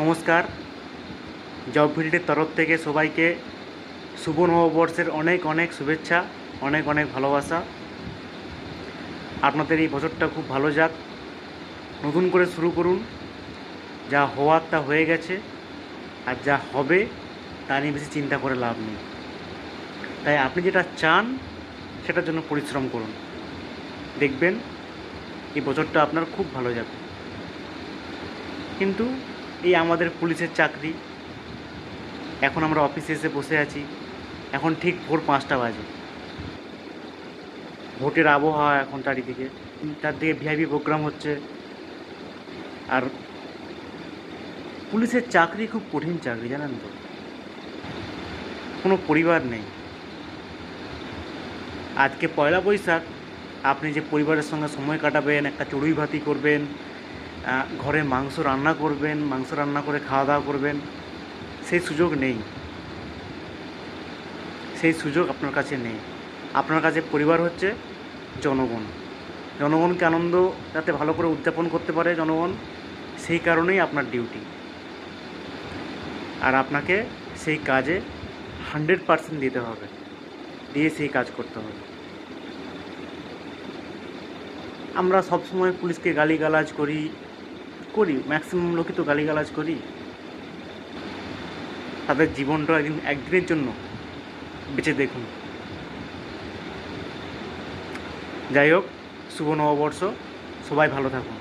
নমস্কার। জব ফিল্ডের তরফ থেকে সবাইকে শুভ নববর্ষের অনেক অনেক শুভেচ্ছা, অনেক অনেক ভালোবাসা। আপনাদের এই বছরটা খুব ভালো যাক, নতুন করে শুরু করুন। যা হওয়ার তা হয়ে গেছে, আর যা হবে তা নিয়ে বেশি চিন্তা করে লাভ নেই। তাই আপনি যেটা চান সেটার জন্য পরিশ্রম করুন, দেখবেন এই বছরটা আপনার খুব ভালো যাবে। কিন্তু এই আমাদের পুলিশের চাকরি, এখন আমরা অফিসে এসে বসে আছি, এখন ঠিক ভোর 5টা বাজে। ভোটের আবহাওয়া এখন চারিদিকে, চারদিকে ভিআইপি প্রোগ্রাম হচ্ছে। আর পুলিশের চাকরি খুব কঠিন চাকরি, জানেন তো। কোনো পরিবার নেই। আজকে পয়লা বৈশাখ, আপনি যে পরিবারের সঙ্গে সময় কাটাবেন, একটা চড়ুই ভাতি করবেন, ঘরে মাংস রান্না করবেন, মাংস রান্না করে খাওয়া দাওয়া করবেন, সেই সুযোগ নেই। সেই সুযোগ আপনার কাছে নেই। আপনার কাছে পরিবার হচ্ছে জনগণ। জনগণকে আনন্দ যাতে ভালো করে উদযাপন করতে পারে জনগণ, সেই কারণেই আপনার ডিউটি। আর আপনাকে সেই কাজে 100% দিতে হবে, দিয়ে সেই কাজ করতে হবে। আমরা সবসময় পুলিশকে গালিগালাজ করি, ম্যাক্সিমাম লোকই তো গালিগালাজ করি। তাদের জীবনটা একদিনের জন্য বেঁচে দেখুন। যাই হোক, শুভ নববর্ষ, সবাই ভালো থাকুন।